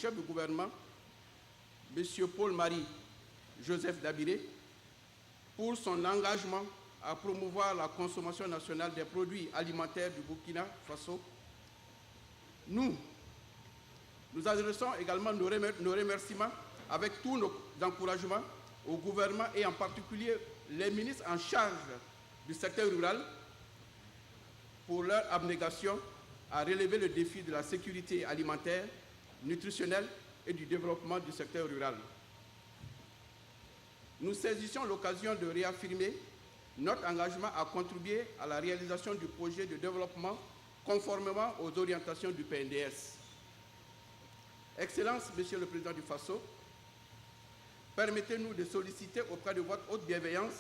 chef du gouvernement, M. Paul-Marie Joseph Dabiré, pour son engagement à promouvoir la consommation nationale des produits alimentaires du Burkina Faso. Nous adressons également nos remerciements avec tous nos encouragements au gouvernement et en particulier les ministres en charge du secteur rural pour leur abnégation à relever le défi de la sécurité alimentaire, nutritionnelle et du développement du secteur rural. Nous saisissons l'occasion de réaffirmer notre engagement à contribuer à la réalisation du projet de développement conformément aux orientations du PNDS. Excellence, Monsieur le Président du Faso, permettez-nous de solliciter auprès de votre haute bienveillance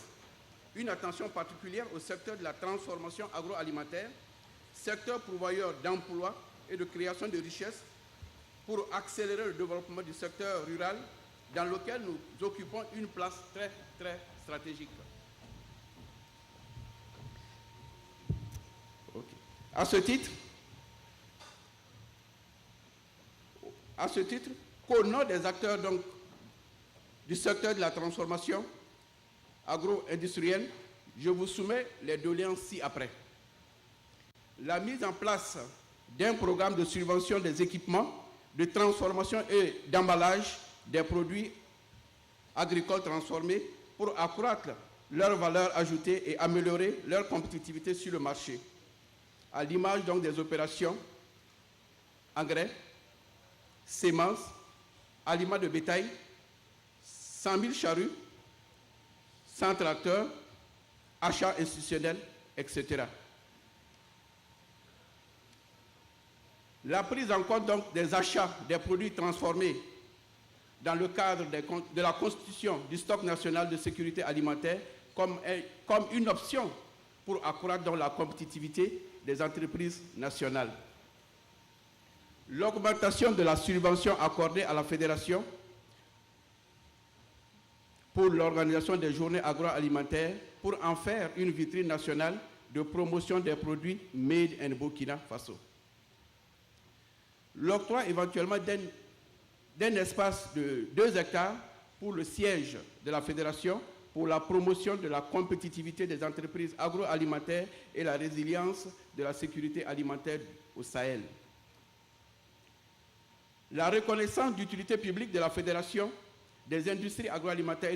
une attention particulière au secteur de la transformation agroalimentaire, secteur pourvoyeur d'emplois et de création de richesses pour accélérer le développement du secteur rural dans lequel nous occupons une place très, très stratégique. Okay. À ce titre, qu'au nom des acteurs donc, du secteur de la transformation agro-industrielle, je vous soumets les doléances ci-après. La mise en place d'un programme de subvention des équipements de transformation et d'emballage des produits agricoles transformés pour accroître leur valeur ajoutée et améliorer leur compétitivité sur le marché, à l'image donc des opérations engrais, semences, aliments de bétail, 100 000 charrues, 100 tracteurs, achats institutionnels, etc. La prise en compte donc des achats des produits transformés dans le cadre de la constitution du stock national de sécurité alimentaire comme une option pour accroître donc la compétitivité des entreprises nationales. L'augmentation de la subvention accordée à la Fédération pour l'organisation des journées agroalimentaires pour en faire une vitrine nationale de promotion des produits made in Burkina Faso. L'octroi éventuellement d'un espace de 2 hectares pour le siège de la Fédération pour la promotion de la compétitivité des entreprises agroalimentaires et la résilience de la sécurité alimentaire au Sahel. La reconnaissance d'utilité publique de la Fédération des industries agroalimentaires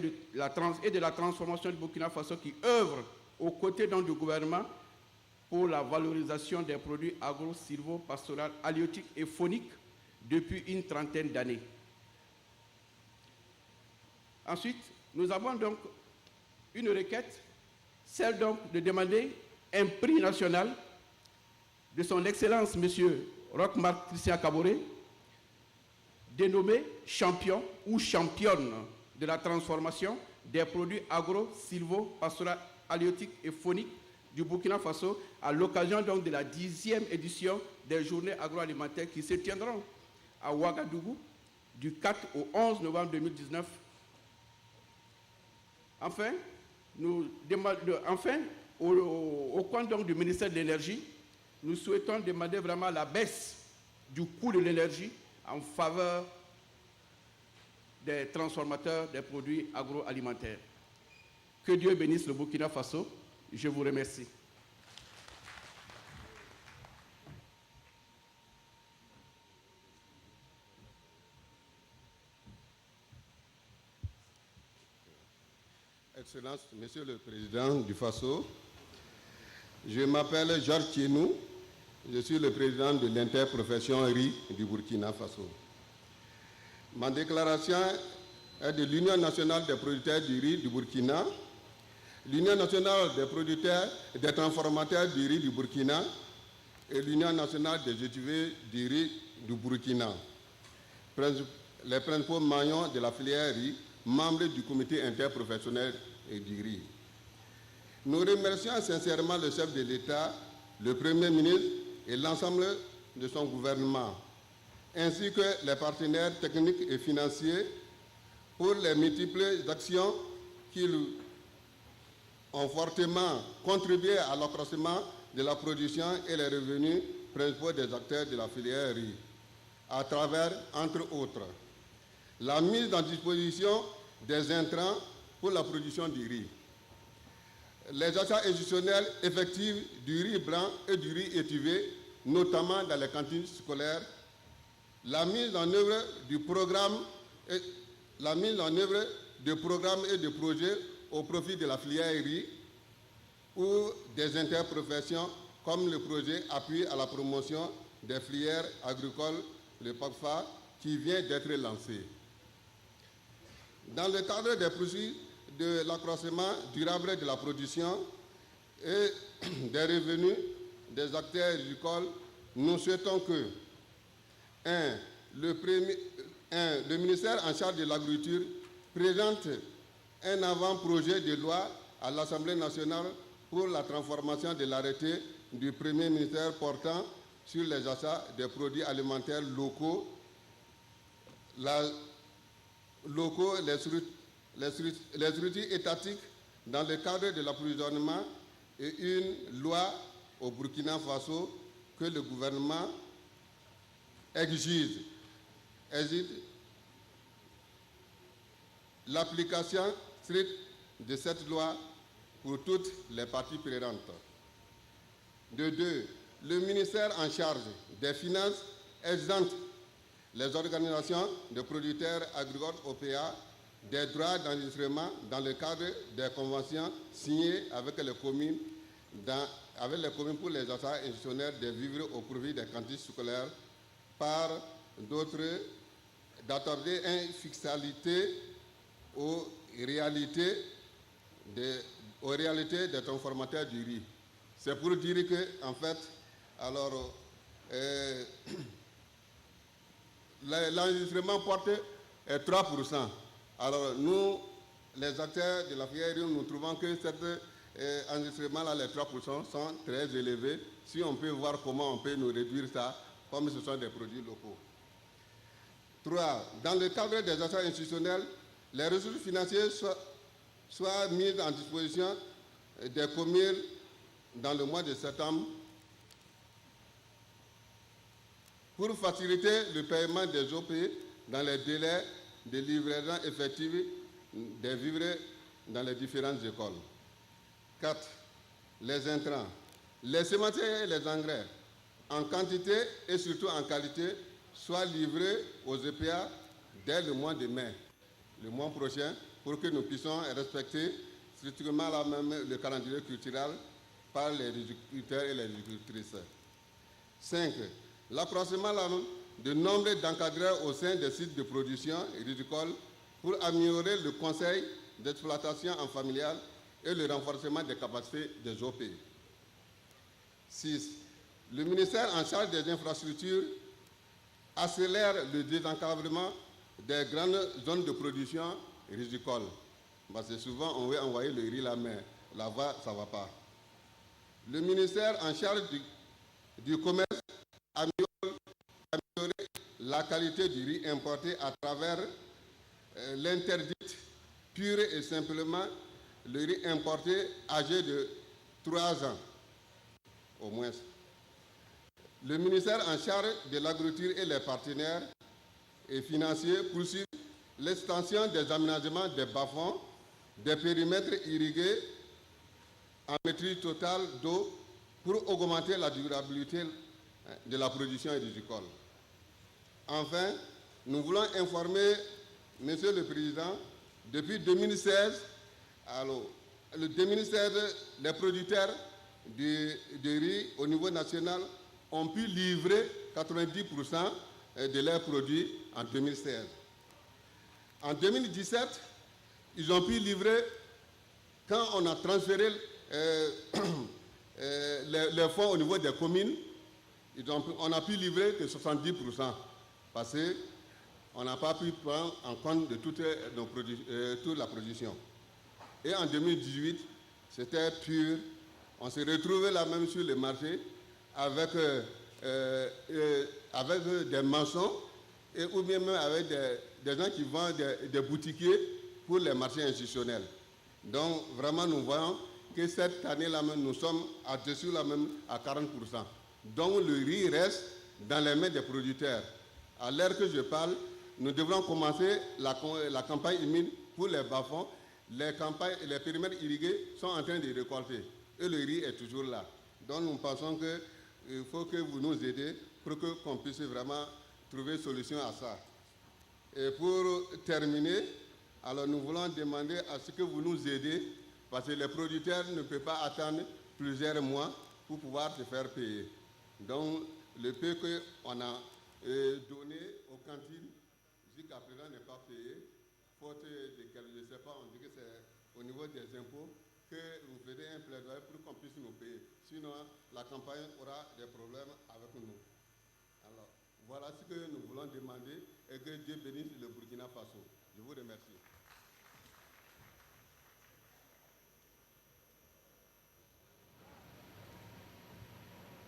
et de la transformation du Burkina Faso qui œuvre aux côtés donc, du gouvernement pour la valorisation des produits agro-silvo-pastoraux, halieutiques et fauniques depuis une trentaine d'années. Ensuite, nous avons donc une requête, celle donc de demander un prix national de son Excellence M. Roch-Marc Christian Kaboré, dénommé champion ou championne de la transformation des produits agro-silvo-pastoraux, halieutiques et fauniques du Burkina Faso à l'occasion donc de la 10e édition des journées agroalimentaires qui se tiendront à Ouagadougou du 4 au 11 novembre 2019. Enfin, au compte donc du ministère de l'Énergie, nous souhaitons demander vraiment la baisse du coût de l'énergie en faveur des transformateurs des produits agroalimentaires. Que Dieu bénisse le Burkina Faso. Je vous remercie. Excellence, Monsieur le Président du Faso, je m'appelle Georges Thienou, je suis le président de l'interprofession riz du Burkina Faso. Ma déclaration est de l'Union nationale des producteurs du riz du Burkina, l'Union nationale des producteurs et des transformateurs du riz du Burkina et l'Union nationale des étudiants du riz du Burkina, les principaux maillons de la filière riz, membres du comité interprofessionnel et du riz. Nous remercions sincèrement le chef de l'État, le Premier ministre et l'ensemble de son gouvernement, ainsi que les partenaires techniques et financiers pour les multiples actions qui ont fortement contribué à l'accroissement de la production et les revenus principaux des acteurs de la filière riz. à travers, entre autres, la mise en disposition des intrants pour la production du riz, les achats institutionnels effectifs du riz blanc et du riz étivé, notamment dans les cantines scolaires, la mise en œuvre du programme et de projets au profit de la filière riz ou des interprofessions comme le projet Appui à la promotion des filières agricoles, le PACFA, qui vient d'être lancé. Dans le cadre des poursuites de l'accroissement durable de la production et des revenus des acteurs agricoles, nous souhaitons que 1. Le ministère en charge de l'agriculture présente un avant-projet de loi à l'Assemblée nationale pour la transformation de l'arrêté du Premier ministre portant sur les achats des produits alimentaires locaux, les structures étatiques dans le cadre de l'approvisionnement et une loi au Burkina Faso que le gouvernement exige l'application stricte de cette loi pour toutes les parties prenantes. De 2, le ministère en charge des Finances exempte les organisations de producteurs agricoles OPA des droits d'enregistrement dans le cadre des conventions signées avec les communes pour les achats institutionnels des vivres au profit des cantines scolaires, par d'autres, d'accorder une fixalité aux réalités des transformateurs du riz. C'est pour dire que, en fait, alors, l'enregistrement porte 3%. Alors, nous, les acteurs de la filière, nous trouvons que cet enregistrement-là, les 3%, sont très élevés. Si on peut voir comment on peut nous réduire ça, comme ce sont des produits locaux. 3. Dans le cadre des achats institutionnels, les ressources financières soient mises en disposition des communes dans le mois de septembre pour faciliter le paiement des OP dans les délais de livraison effective des vivres dans les différentes écoles. 4. Les intrants, les semences et les engrais, en quantité et surtout en qualité, soient livrés aux EPA dès le mois de mai, le mois prochain, pour que nous puissions respecter strictement le calendrier culturel par les agriculteurs et les agricultrices. 5. L'accroissement du nombre d'encadreurs au sein des sites de production ridicole pour améliorer le conseil d'exploitation en familiale et le renforcement des capacités des OP. 6. Le ministère en charge des infrastructures accélère le désenclavement des grandes zones de production ridicole. Parce que souvent, on veut envoyer le riz là, mais là-bas, ça ne va pas. Le ministère en charge du commerce améliorer la qualité du riz importé à travers l'interdite pure et simplement le riz importé âgé de 3 ans au moins. Le ministère en charge de l'agriculture et les partenaires et financiers poursuivent l'extension des aménagements des bas-fonds, des périmètres irrigués en maîtrise totale d'eau pour augmenter la durabilité de la production agricole. Enfin, nous voulons informer, Monsieur le Président, depuis 2016, les producteurs de riz au niveau national ont pu livrer 90% de leurs produits en 2016. En 2017, ils ont pu livrer, quand on a transféré les fonds au niveau des communes, on a pu livrer que 70%, parce qu'on n'a pas pu prendre en compte de toute la production. Et en 2018, c'était pur. On se retrouvait là même sur le marché avec des maçons ou bien même avec des gens qui vendent des boutiquiers pour les marchés institutionnels. Donc vraiment nous voyons que cette année-là même, nous sommes au-dessus là même à 40%. Donc le riz reste dans les mains des producteurs. À l'heure que je parle, nous devrons commencer la campagne humide pour les bas-fonds. Les périmètres irrigués sont en train de récolter et le riz est toujours là. Donc nous pensons qu'il faut que vous nous aidiez pour qu'on puisse vraiment trouver une solution à ça. Et pour terminer, alors nous voulons demander à ce que vous nous aidiez parce que les producteurs ne peuvent pas attendre plusieurs mois pour pouvoir se faire payer. Donc le peu qu'on a donné aux cantines jusqu'à présent n'est pas payé. Faute de je ne sais pas, on dit que c'est au niveau des impôts que vous faites un plaidoyer pour qu'on puisse nous payer. Sinon, la campagne aura des problèmes avec nous. Alors, voilà ce que nous voulons demander et que Dieu bénisse le Burkina Faso. Je vous remercie.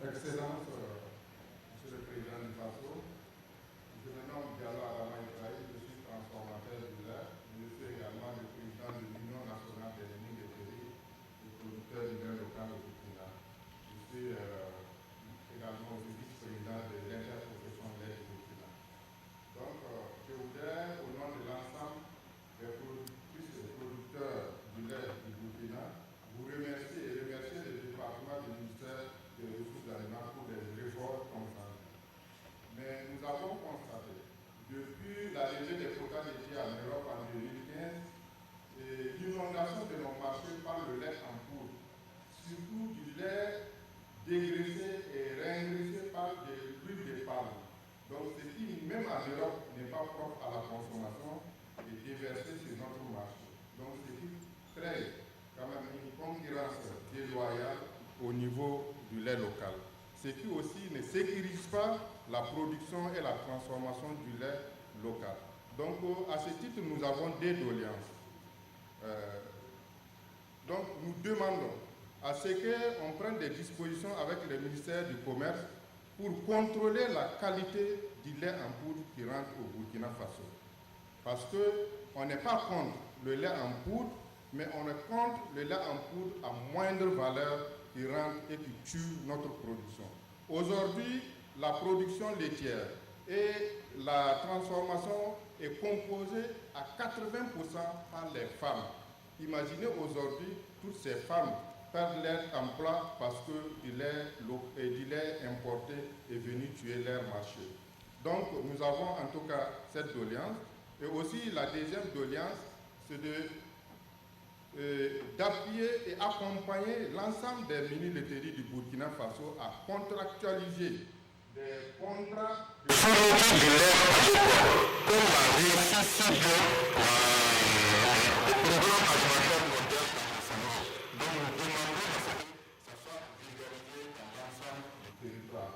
Excellence, Monsieur le Président du Faso, je me nomme Diallo Adama Ibrahim, je suis transformateur du lait. Je suis également le président de l'Union nationale des mines et des producteurs du lait local au Burkina. Je suis également le vice-président de l'interprofession lait du Burkina. Donc, je voudrais, au nom de l'ensemble des productrices et producteurs du lait du Burkina, vous remercier et remercier le département du ministère des ressources animales pour les efforts constants. Mais nous avons constaté, depuis l'arrivée des quotas laitiers en Europe en 2015, l'inondation de nos marchés par le lait en poudre, surtout du lait dégraissé et réingraissé par de l'huile de palme. Donc ce qui, même en Europe, n'est pas propre à la consommation et déversé sur notre marché. Donc ce qui crée quand même une concurrence déloyale au niveau du lait local. Ce qui aussi ne sécurise pas la production et la transformation du lait local. Donc à ce titre, nous avons des doléances. Donc nous demandons à ce qu'on prenne des dispositions avec le ministère du Commerce pour contrôler la qualité du lait en poudre qui rentre au Burkina Faso. Parce qu'on n'est pas contre le lait en poudre, mais on est contre le lait en poudre à moindre valeur qui rentre et qui tue notre production. Aujourd'hui, la production laitière et la transformation est composée à 80% par les femmes. Imaginez aujourd'hui, toutes ces femmes perdent leur emploi parce que du lait importé est venu tuer leur marché. Donc, nous avons en tout cas cette doléance. Et aussi, la deuxième doléance, c'est d'appuyer et accompagner l'ensemble des mini-laiteries du Burkina Faso à contractualiser des contrats de fourniture de lait comme la réussite du programme alimentaire mondial international. Donc nous demandons à ce que ça soit vulgarisé dans l'ensemble du territoire.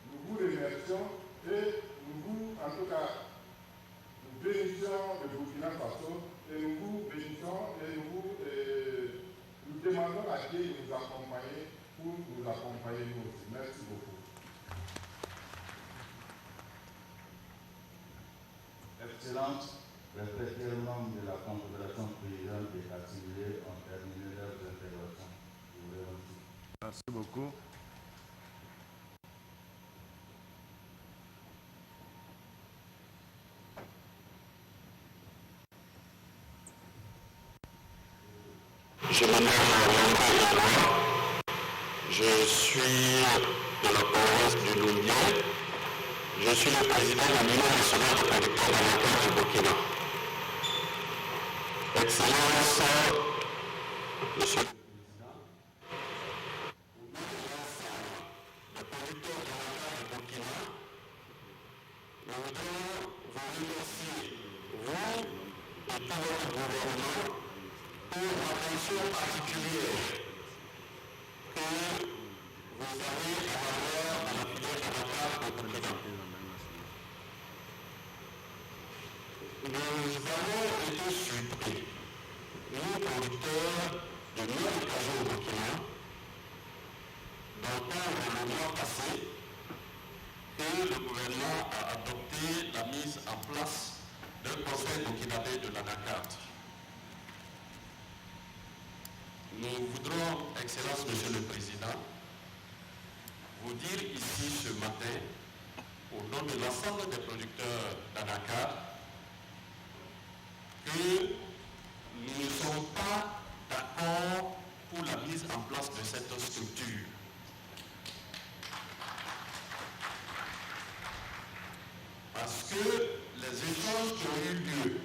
Nous vous remercions et nous en tout cas, nous bénissons le Burkina Faso et nous vous bénissons et nous demandons à Dieu de nous accompagner pour nous accompagner nous aussi. Merci beaucoup. Excellences, respectés membres de la Confédération paysanne des Assimilés ont terminé leurs interventions. Je vous remercie. Merci beaucoup. Je me nomme Yango. Je suis de la province du Lounier. Je suis le président de l'Union nationale des producteurs alimentaires du Burkina. Excellence, Monsieur le Président, au nom de l'ensemble des producteurs alimentaires du Burkina, nous voudrions vous remercier, vous et tout votre gouvernement, pour l'attention particulière que vous avez à l'envers de la filière alimentaire au Burkina. Nous avons été surpris, nous producteurs de non-écrasés au Burkina, d'entendre le mois passé que le gouvernement a adopté la mise en place d'un conseil burkinabé de l'anacarde. Nous voudrons, Excellence Monsieur le Président, vous dire ici ce matin au nom de l'ensemble des producteurs d'anacards, que nous ne sommes pas d'accord pour la mise en place de cette structure. Parce que les échanges qui ont eu lieu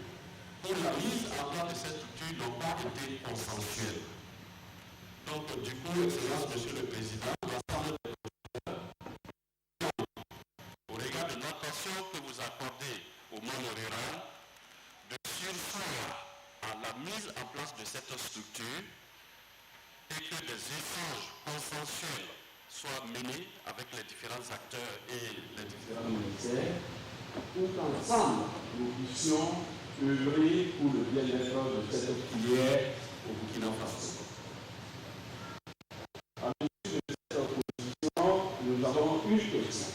pour la mise en place de cette structure n'ont pas été consensuels. Donc, du coup, Excellence, Monsieur le Président, l'ensemble des producteurs, au regard de l'attention que vous accordez au monde rural, de surseoir à la mise en place de cette structure et que des échanges consensuels soient menés avec les différents acteurs et les différents ministères pour qu'ensemble nous puissions œuvrer pour le bien-être de cette filière au Burkina Faso. À l'issue de cette opposition, nous avons une question.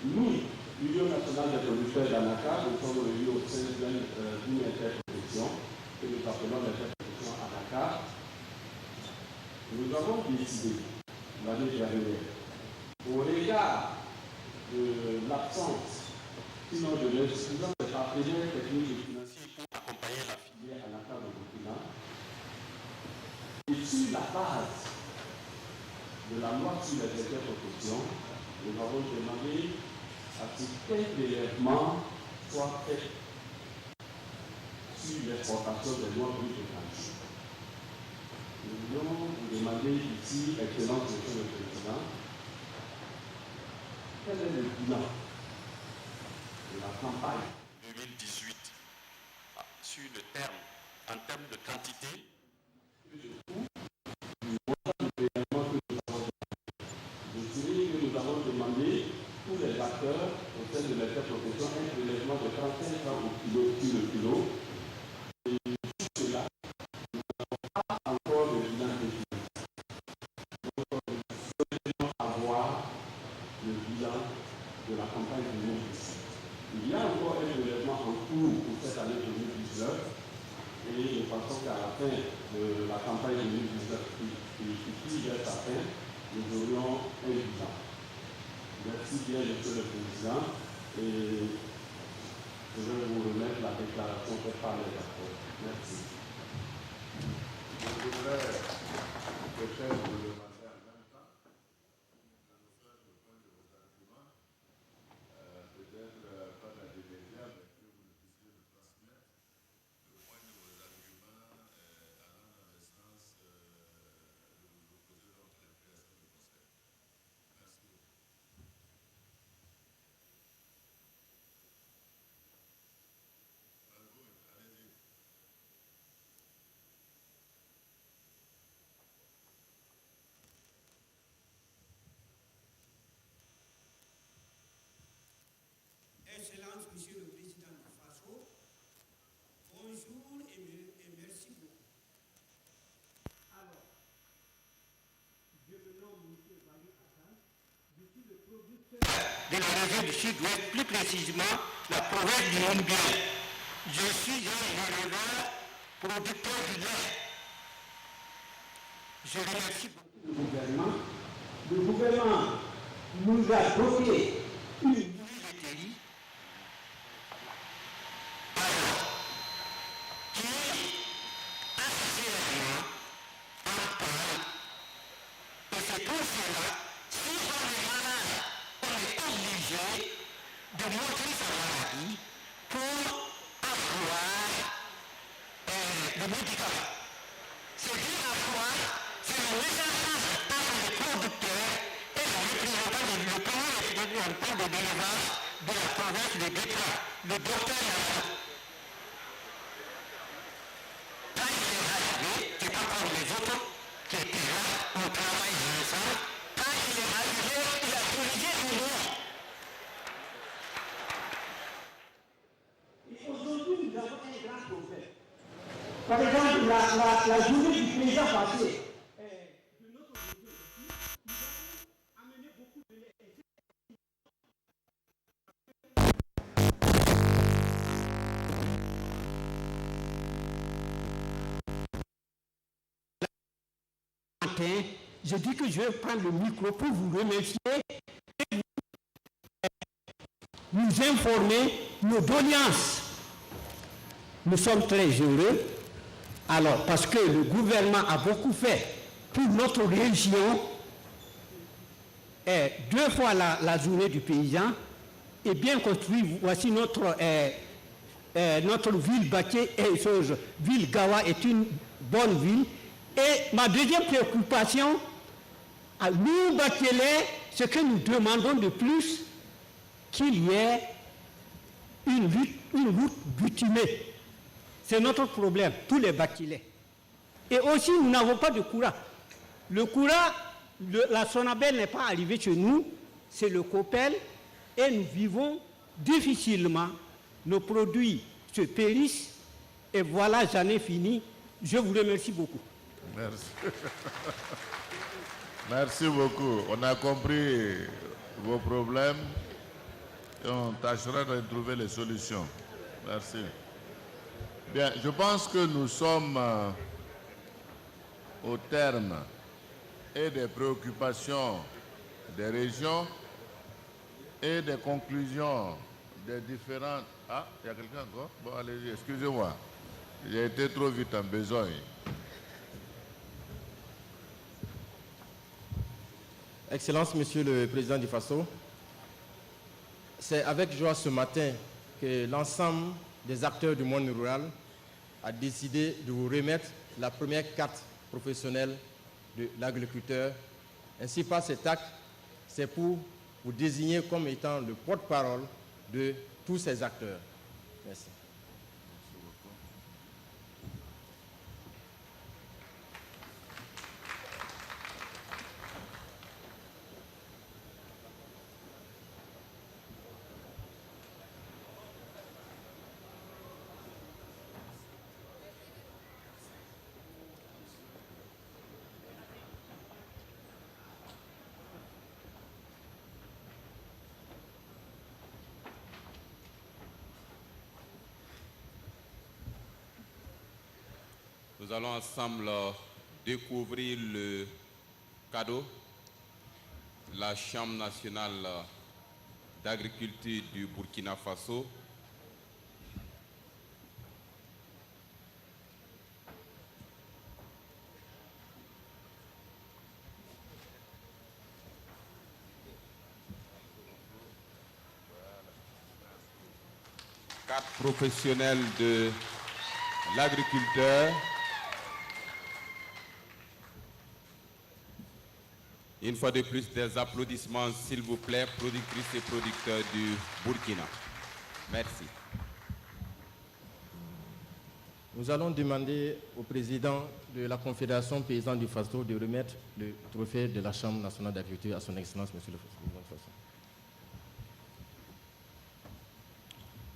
Nous, l'Union nationale des producteurs d'anacards, nous sommes réunis au sein d'une interprofession que nous appelons l'interprofession anacards. Nous avons décidé l'année dernière, au regard de l'absence, sinon de l'insuffisance des partenaires techniques et financiers pour accompagner la filière anacards au Burkina, et sur la base de la loi sur les interprofessions, nous avons demandé à ce qu'un prélèvement soit fait sur l'exportation des noix brunes de canne. Nous voulons vous demander ici, Excellence Monsieur le Président, quel est le bilan de la campagne 2018 sur le terme, en termes de quantité, nous avons demandé tous les acteurs au sein de l'interprofession un prélèvement de 35 francs au kilo sur le kilo. Et tout cela, nous n'avons pas encore de bilan définitif. Donc, nous souhaitons avoir le bilan de la campagne 2017. Il y a encore un prélèvement en cours pour cette année 2019 et nous pensons qu'à la fin de la campagne 2019, qui reste à fin, nous aurions un bilan. Merci bien, Monsieur le Président, et je vais vous remettre la déclaration faite par les acteurs. Merci. Je voudrais peut-être vous demander en même temps de nous faire le point de vos arguments, peut-être pas dans l'immédiat, mais que vous puissiez le transmettre, le point de vos arguments allant dans le sens de vous opposer contre les créations de conseil. Merci. Allez-y. Excellence, Monsieur le Président du FASO, bonjour et merci beaucoup. Alors, je me nomme M. Bali Hassan, je suis le producteur de la région du Sud-Ouest, plus précisément la province du Nambia. Je suis un éleveur producteur du lait. Je remercie beaucoup le gouvernement. Le gouvernement nous a doté une billetterie qui actuellement en panne. Et c'est pour cela, si on est malade, on est obligé de montrer sa maladie pour avoir le médicament. C'est dit à fois, c'est le message entre les producteurs et le représentant de l'élevage de la province de Bétra, le docteur Nassan. Quand il est arrivé, c'est pas comme les autres qui étaient là, on travaille ensemble. Quand il est arrivé, il a dirigé le nom. Et aujourd'hui, nous avons un grand problème. Par exemple, la journée du président passé, de notre région ici, nous avons amené beaucoup de lait. Je dis que je vais prendre le micro pour vous remercier nous informer nos doléances. Nous sommes très heureux, alors parce que le gouvernement a beaucoup fait pour notre région, et 2 fois la journée du paysan est bien construite. Voici notre ville Baké, ville Gawa est une bonne ville. Et ma deuxième préoccupation, à nous Bakélais, ce que nous demandons de plus, qu'il y ait une route bitumée. C'est notre problème, tous les Bakélais. Et aussi, nous n'avons pas de courant. Le courant, la Sonabel n'est pas arrivée chez nous, c'est le Copel, et nous vivons difficilement. Nos produits se périssent, et voilà, j'en ai fini. Je vous remercie beaucoup. Merci. Merci beaucoup. On a compris vos problèmes et on tâchera de trouver les solutions. Merci. Bien, je pense que nous sommes au terme et des préoccupations des régions et des conclusions des différentes... Ah, il y a quelqu'un encore? Bon, allez-y, excusez-moi. J'ai été trop vite en besogne. Excellence, Monsieur le Président du FASO, c'est avec joie ce matin que l'ensemble des acteurs du monde rural a décidé de vous remettre la première carte professionnelle de l'agriculteur. Ainsi, par cet acte, c'est pour vous désigner comme étant le porte-parole de tous ces acteurs. Merci. Nous allons ensemble découvrir le cadeau. La Chambre nationale d'agriculture du Burkina Faso. Carte professionnelle de l'agriculteur. Une fois de plus, des applaudissements, s'il vous plaît, productrices et producteurs du Burkina. Merci. Nous allons demander au président de la Confédération paysanne du FASO de remettre le trophée de la Chambre nationale d'agriculture à son Excellence, Monsieur le Président du FASO.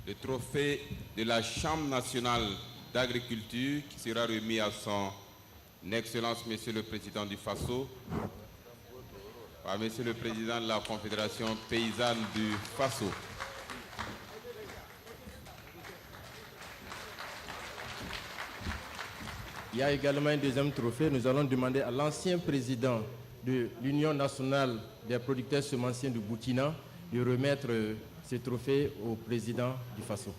Le trophée de la Chambre nationale d'agriculture qui sera remis à son Excellence, Monsieur le Président du FASO, par Monsieur le Président de la Confédération paysanne du FASO. Il y a également un deuxième trophée. Nous allons demander à l'ancien président de l'Union nationale des producteurs semenciers du Burkina de remettre ce trophée au président du FASO.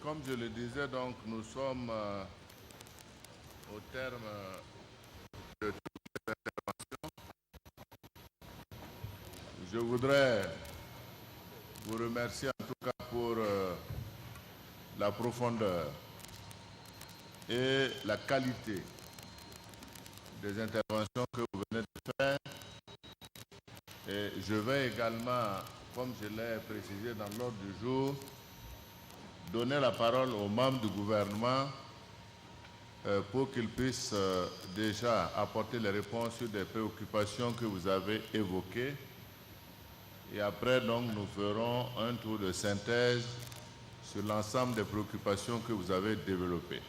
Comme je le disais, donc, nous sommes au terme de toute cette intervention. Je voudrais vous remercier en tout cas pour la profondeur et la qualité des interventions que vous venez de faire. Et je vais également, comme je l'ai précisé dans l'ordre du jour, donner la parole aux membres du gouvernement pour qu'ils puissent déjà apporter les réponses sur des préoccupations que vous avez évoquées Et après, donc, nous ferons un tour de synthèse sur l'ensemble des préoccupations que vous avez développées.